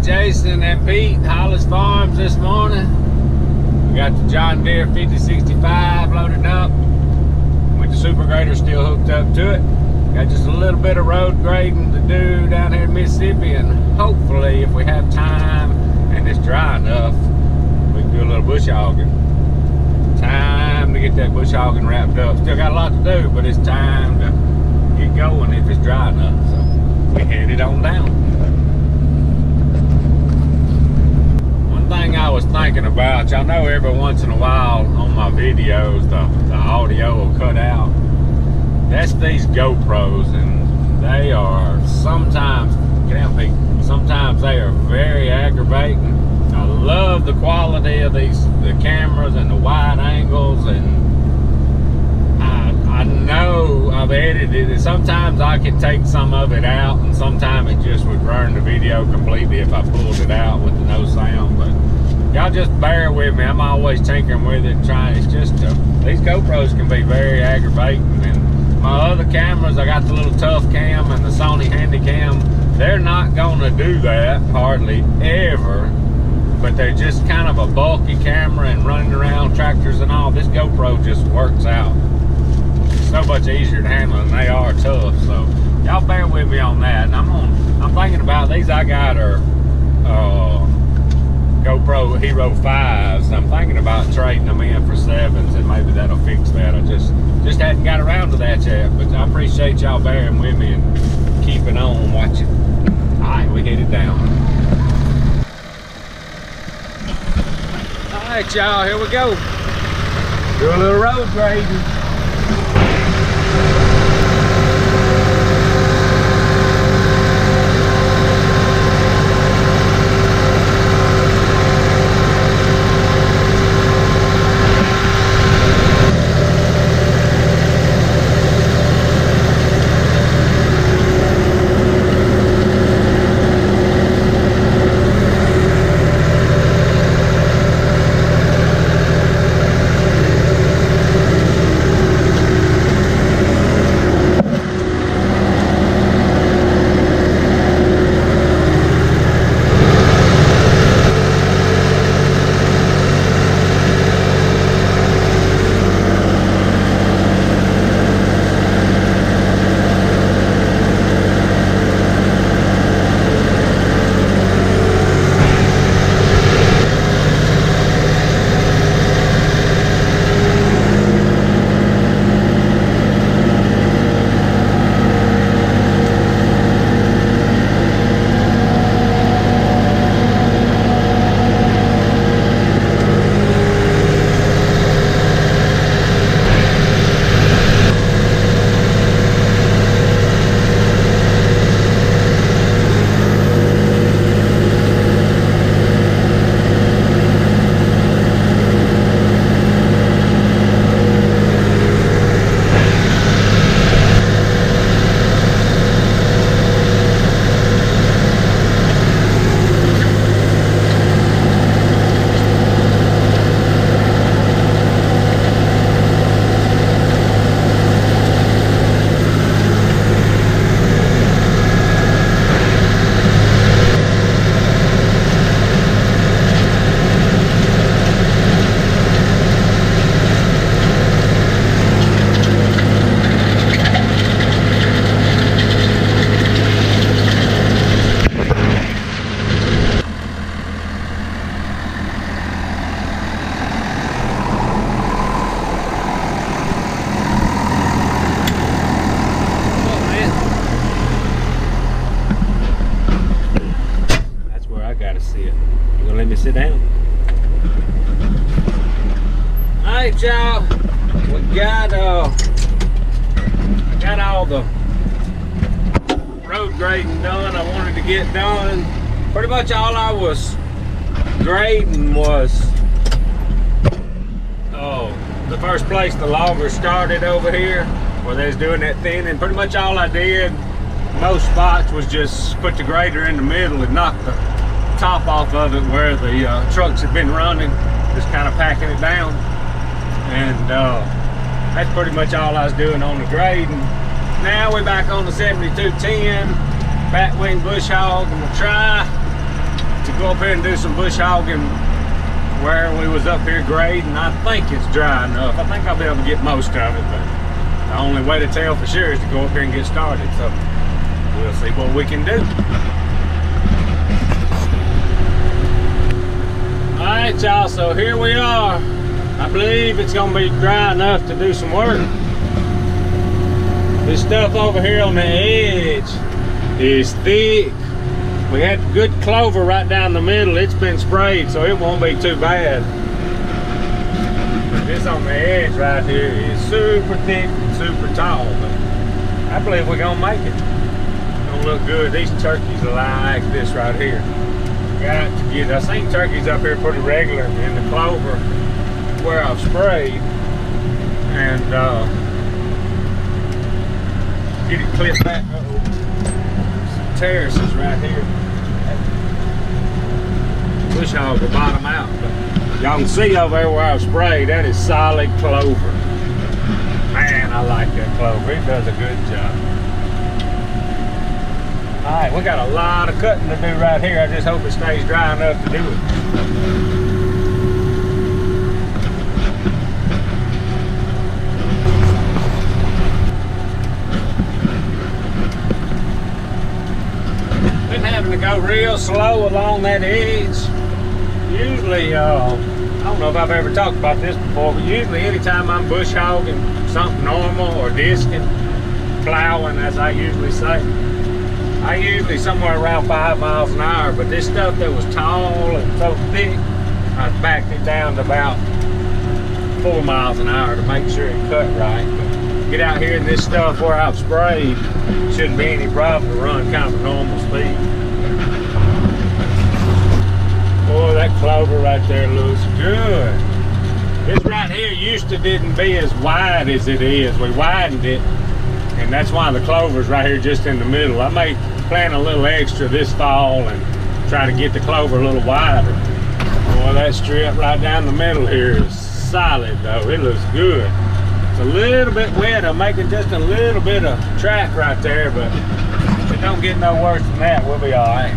Jason and Pete, Hollis Farms this morning. We got the John Deere 5065 loaded up with the super grader still hooked up to it. Got just a little bit of road grading to do down here in Mississippi, and hopefully if we have time and it's dry enough, we can do a little bush hogging. Time to get that bush hogging wrapped up. Still got a lot to do, but it's time to get going if it's dry enough. So we headed on down. Thing I was thinking about, y'all know every once in a while on my videos the audio will cut out. That's these GoPros, and they are sometimes they are very aggravating. I love the quality of the cameras and the wide angles, and I know I've edited it. Sometimes I can take some of it out, and sometimes it just would burn the video completely if I pulled it out with no sound. But y'all just bear with me. I'm always tinkering with it, trying. It's just these GoPros can be very aggravating. And my other cameras, I got the little Tough Cam and the Sony Handycam. They're not gonna do that hardly ever. But they're just kind of a bulky camera and running around tractors and all. This GoPro just works out. So much easier to handle, and they are tough. So y'all bear with me on that. And I'm thinking about these. I got are GoPro Hero 5s. I'm thinking about trading them in for 7s, and maybe that'll fix that. I just hadn't got around to that yet. But I appreciate y'all bearing with me and keeping on watching. All right, we headed down. All right, y'all, here we go. Do a little road grading. Sit down. Alright, y'all, we got I got all the road grading done I wanted to get done. Pretty much all I was grading was the first place the logger started over here where they was doing that thinning. Pretty much all I did, most spots, was just put the grader in the middle and knock the top off of it where the trucks had been running, just kind of packing it down. And that's pretty much all I was doing on the grading. Now we're back on the 7210 back wing bush hog, and we'll try go up here and do some bush hogging where we was up here grading. I think it's dry enough. I think I'll be able to get most of it, but the only way to tell for sure is to go up here and get started. So we'll see what we can do. All right, y'all, so here we are. I believe it's gonna be dry enough to do some work. This stuff over here on the edge is thick. We had good clover right down the middle. It's been sprayed, so it won't be too bad. But this on the edge right here is super thick and super tall, but I believe we're gonna make it. It's gonna look good. These turkeys are like this right here. Got to get, I've seen turkeys up here pretty regular in the clover where I've sprayed, and get it clipped back. Some terraces right here. Bush hog will bottom out, but y'all can see over there where I've sprayed, that is solid clover. Man, I like that clover. It does a good job. All right, we got a lot of cutting to do right here. I just hope it stays dry enough to do it. Been having to go real slow along that edge. Usually, I don't know if I've ever talked about this before, but usually anytime I'm bush hogging something normal or disking, plowing as I usually say, I usually somewhere around 5 miles an hour, but this stuff that was tall and so thick, I backed it down to about 4 miles an hour to make sure it cut right. But get out here in this stuff where I've sprayed, shouldn't be any problem to run kind of a normal speed. Boy, that clover right there looks good. This right here used to didn't be as wide as it is. We widened it, and that's why the clover's right here just in the middle. I may plant a little extra this fall and try to get the clover a little wider. Boy, that strip right down the middle here is solid though. It looks good. It's a little bit wet. I'm making just a little bit of track right there, but if it don't get no worse than that, we'll be all right.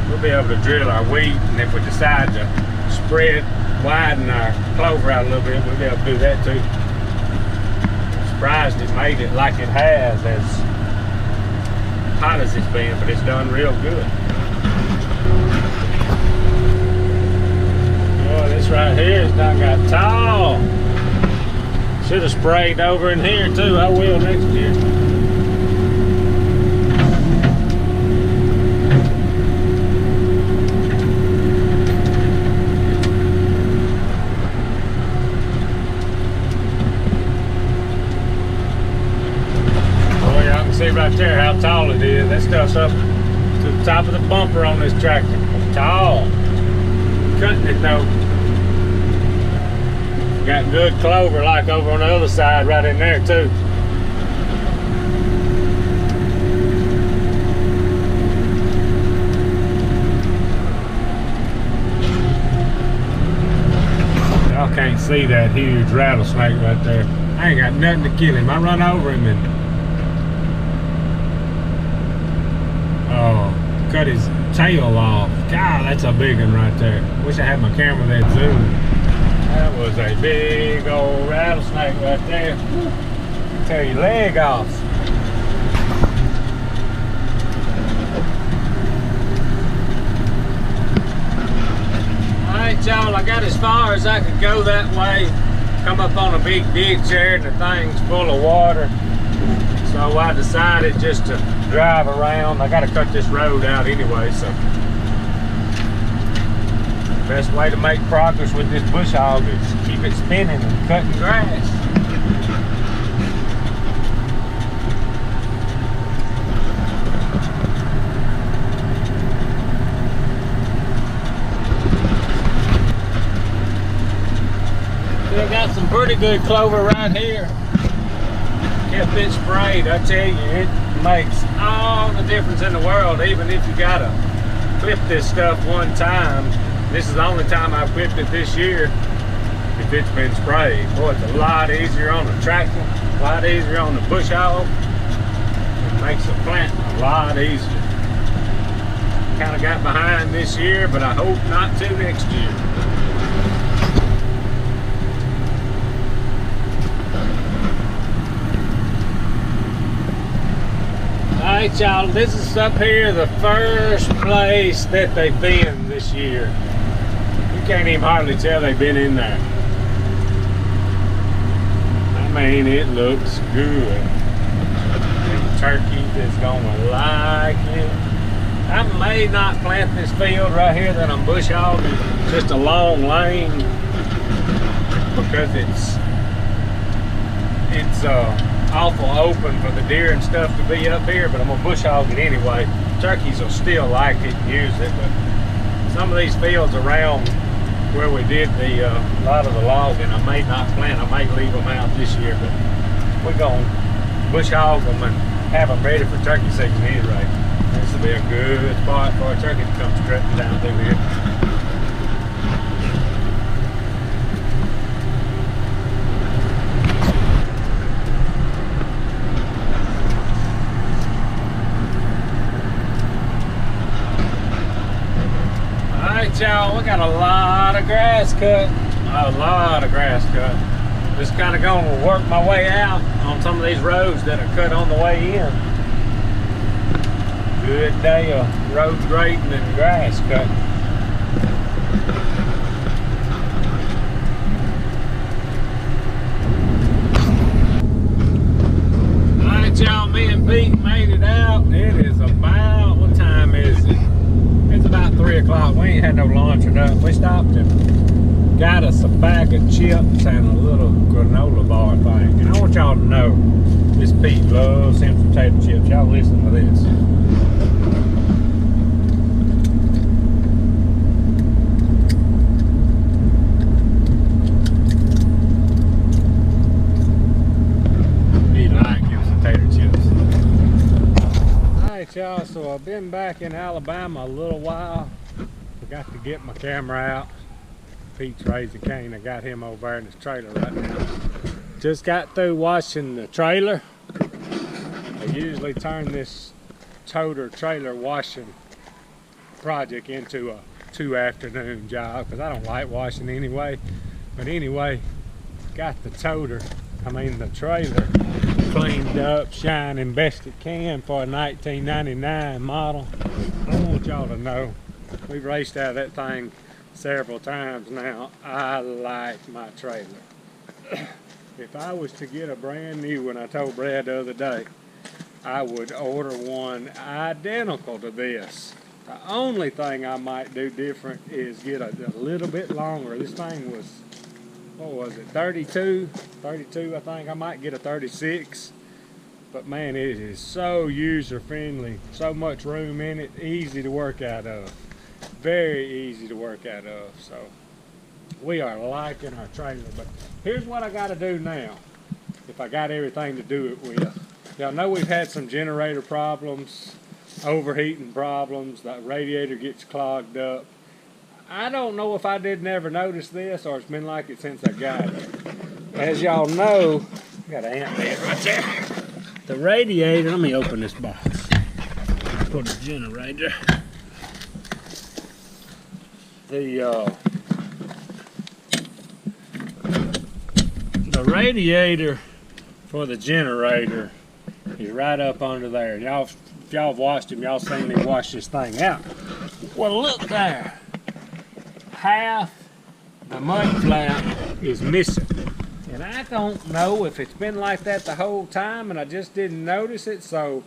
We'll be able to drill our wheat, and if we decide to spread, widen our clover out a little bit, we'll be able to do that too. I'm surprised it made it like it has, as hot as it's been, but it's done real good. Boy, this right here has done got tall. Should have sprayed over in here too. I will next year. See right there how tall it is. That stuff's up to the top of the bumper on this tractor. It's tall. Cutting it though. Got good clover like over on the other side right in there too. Y'all can't see that huge rattlesnake right there. I ain't got nothing to kill him. I run over him and cut his tail off. God, that's a big one right there. Wish I had my camera that zoom. That was a big old rattlesnake right there. Tear your leg off. Alright y'all, I got as far as I could go that way. Come up on a big ditch there and the thing's full of water. So I decided just to drive around. I got to cut this road out anyway, so best way to make progress with this bush hog is keep it spinning and cutting grass. Still got some pretty good clover right here. Kept it sprayed. I tell you, it makes all the difference in the world, even if you gotta clip this stuff one time. This is the only time I've clipped it this year if it's been sprayed. Boy, it's a lot easier on the tractor, a lot easier on the bush hog. It makes the plant a lot easier. kind of got behind this year, but I hope not to next year. Alright y'all, this is up here the first place that they've been this year. You can't even hardly tell they've been in there. I mean, it looks good. And turkeys is gonna like it. I may not plant this field right here that I'm bush hogging, just a long lane, because it's awful open for the deer and stuff to be up here, but I'm gonna bush hog it anyway. Turkeys will still like it and use it, but some of these fields around where we did a lot of the logging, I may not plant. I may leave them out this year, but we're gonna bush hog them and have them ready for turkey season anyway. This will be a good spot for a turkey to come strutting down through here. Y'all, we got a lot of grass cut. Just kind of going to work my way out on some of these roads that are cut on the way in. Good day of road grading and grass cutting. Alright y'all, me and Pete made it out. It is about, what time is it? It's about 3 o'clock. We ain't had no lunch or nothing. We stopped and got us a bag of chips and a little granola bar thing. And I want y'all to know, this Pete loves him some potato chips. Y'all listen to this. He like him some potato chips. Alright y'all, so I've been back in Alabama a little while. Forgot to get my camera out. Pete's raising cane. I got him over there in his trailer right now. Just got through washing the trailer. I usually turn this toter trailer washing project into a 2-afternoon job because I don't like washing anyway. But anyway, got the toter, the trailer cleaned up, shining best it can for a 1999 model. I want y'all to know, we've raced out of that thing several times now. I like my trailer. If I was to get a brand new one, I told Brad the other day, I would order one identical to this. The only thing I might do different is get a little bit longer. This thing was, what was it, 32 I think. I might get a 36, but man, it is so user friendly, so much room in it, easy to work out of, very easy to work out of. So we are liking our trailer. But here's what I got to do now, if I got everything to do it with. Y'all know we've had some generator problems, overheating problems, the radiator gets clogged up. I don't know if I did never notice this or it's been like it since I got it. As y'all know, got an ant bed right there. The radiator, let me open this box for the generator. The radiator for the generator is right up under there. Y'all, if y'all have watched him, y'all seen me wash this thing out. Well, look there. Half the mud flap is missing. And I don't know if it's been like that the whole time and I just didn't notice it. So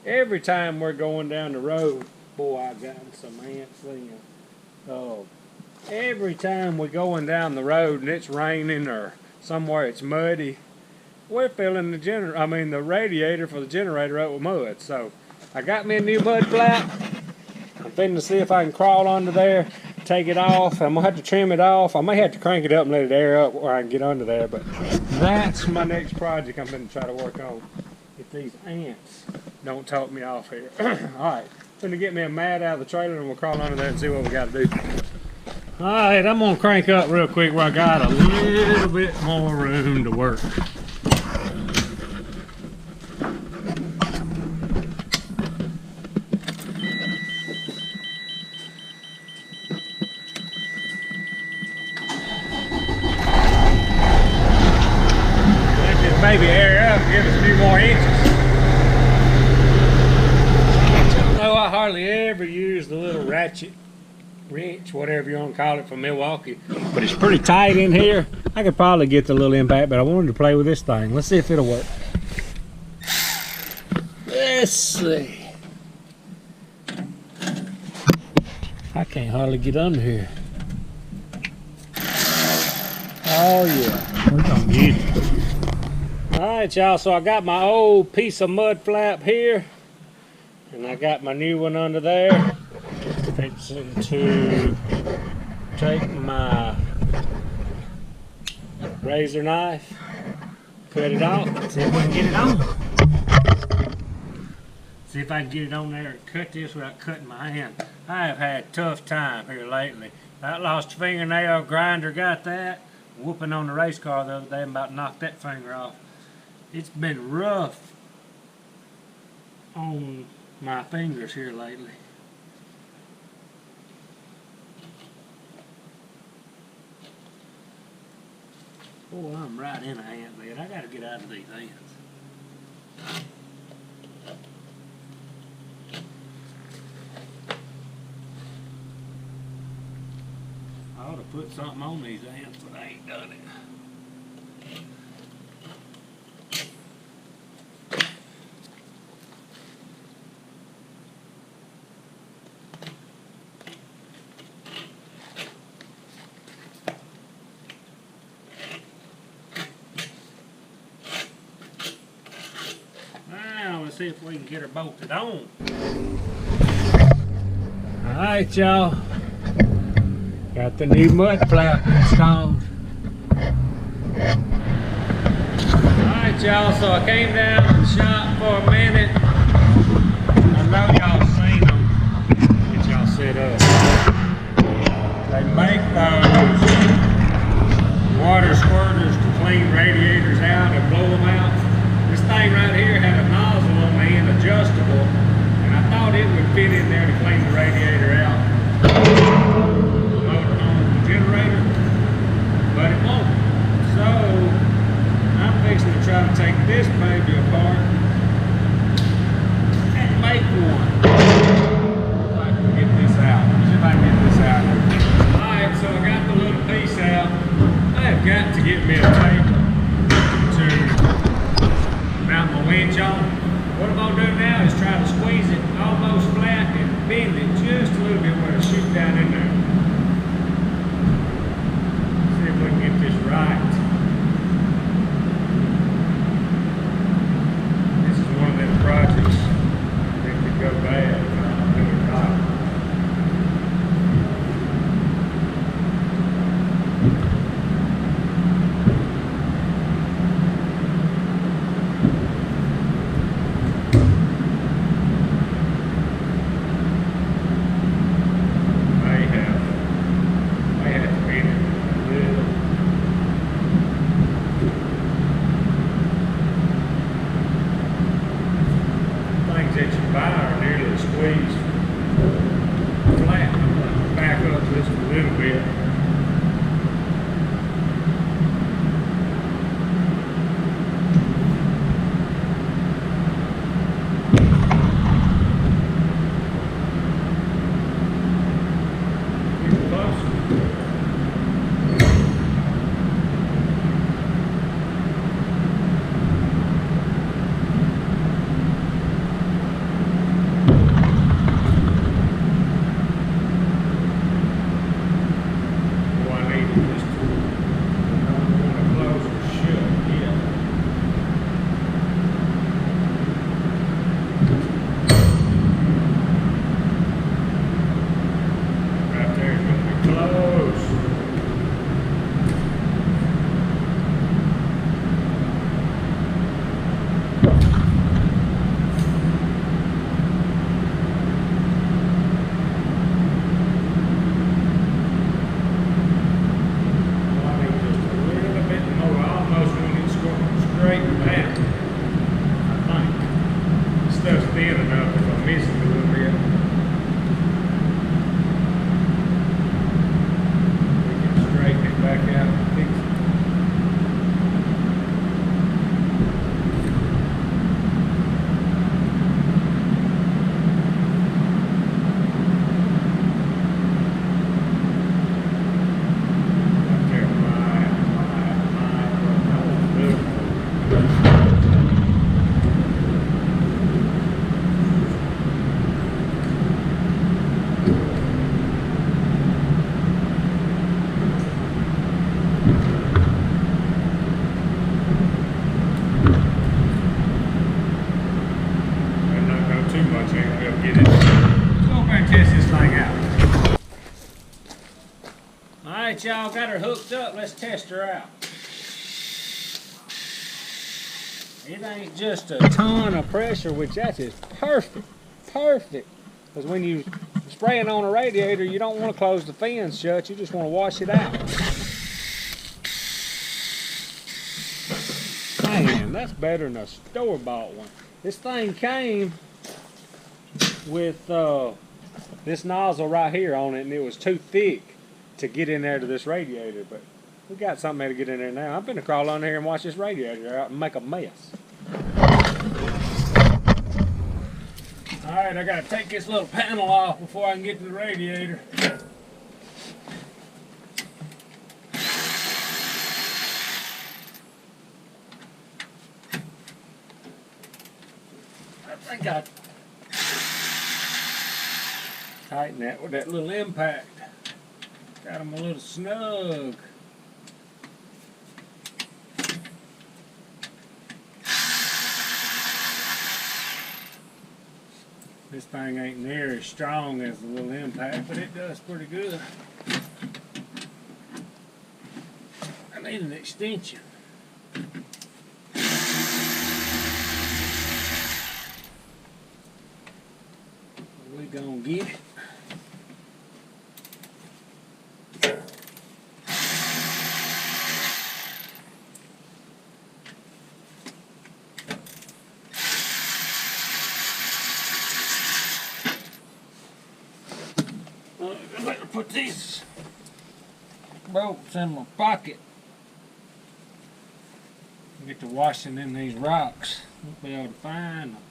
every time we're going down the road, boy, I got some ants in. Oh, every time we're going down the road and it's raining or somewhere it's muddy, we're filling the radiator for the generator up with mud. So I got me a new mud flap. I'm finna see if I can crawl under there, take it off. I'm gonna have to trim it off. I may have to crank it up and let it air up where I can get under there, but that's my next project I'm gonna try to work on, if these ants don't talk me off here. Alright, finna get me a mat out of the trailer and we'll crawl under there and see what we gotta do. Alright, I'm gonna crank up real quick where I got a little bit more room to work. ratchet, wrench, whatever you want to call it, from Milwaukee. But it's pretty tight in here. I could probably get the little impact, but I wanted to play with this thing. Let's see if it'll work. Let's see. I can't hardly get under here. Oh yeah, we're gonna get it. Alright y'all, so I got my old piece of mud flap here, and I got my new one under there. Fixing to take my razor knife, cut it off, see if we can get it on. See if I can get it on there and cut this without cutting my hand. I have had a tough time here lately. I lost a fingernail, grinder got that. Whooping on the race car the other day, I'm about to knock that finger off. It's been rough on my fingers here lately. Oh, I'm right in an ant bed. I gotta get out of these ants. I ought to put something on these ants, but I ain't done it. Now let's see if we can get her bolted on. Alright y'all. Got the new mud flap installed. Alright y'all, so I came down to the shop for a minute. I know y'all seen them. Get y'all set up. They make those water squirters to clean radiators out and blow them out. This thing right here had a nozzle on the end, adjustable, and I thought it would fit in there to clean the radiator out. Generator, but it won't. So I'm fixing to try to take this baby apart and make one. If I can get this out. See if I can get this out. Alright, so I got the little piece out. I have got to get me a tape to mount my winch on. What I'm going to do now is try to squeeze it almost flat and bend it just a little bit where it'll shoot down in there. We can get this right. This is one of them projects that could go bad if I don't do it right. May have to bend it a little. That you buy are nearly squeezed flat. I'm going to back up just a little bit. Get closer. watch here and we'll get it. Let's go over and test this thing out. Alright, y'all, got her hooked up. Let's test her out. It ain't just a ton of pressure, which that is perfect. Perfect. Because when you spraying on a radiator, you don't want to close the fins shut. You just want to wash it out. Man, that's better than a store-bought one. This thing came with this nozzle right here on it, and it was too thick to get in there to this radiator. But we got something there to get in there now. I'm going to crawl on there and wash this radiator out and make a mess. Alright, I got to take this little panel off before I can get to the radiator. I think I tighten that with that little impact. Got them a little snug. This thing ain't near as strong as the little impact, but it does pretty good. I need an extension. We gonna get it. I better put these bolts in my pocket. Get to washing in these rocks. Won't be able to find them.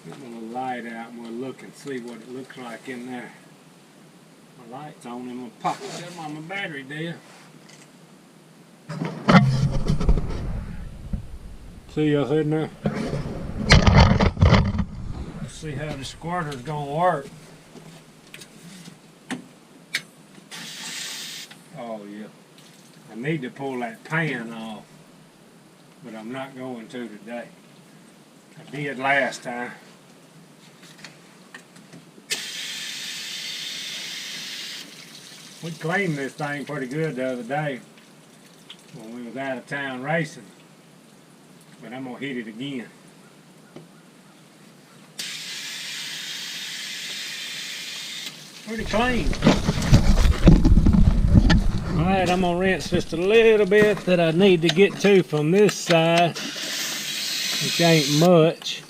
Get my little light out and we'll look and see what it looks like in there. My light's on in my pocket. That's why my battery dead. See y'all in there? Let's see how the squirter's gonna work. Oh yeah. I need to pull that pan off, but I'm not going to today. I did last time. We cleaned this thing pretty good the other day when we was out of town racing, but I'm gonna hit it again. Pretty clean. Alright, I'm gonna rinse just a little bit that I need to get to from this side, which ain't much.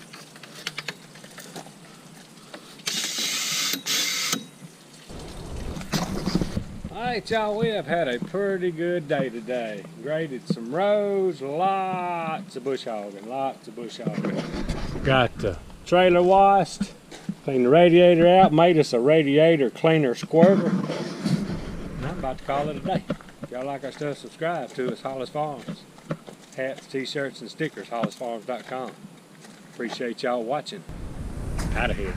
Alright y'all, we have had a pretty good day today. Graded some roads, lots of bush hogging, Got the trailer washed, cleaned the radiator out, made us a radiator cleaner squirter. And I'm about to call it a day. If y'all like our stuff, subscribe to us, Hollis Farms. Hats, t-shirts, and stickers, hollisfarms.com. Appreciate y'all watching. Out of here.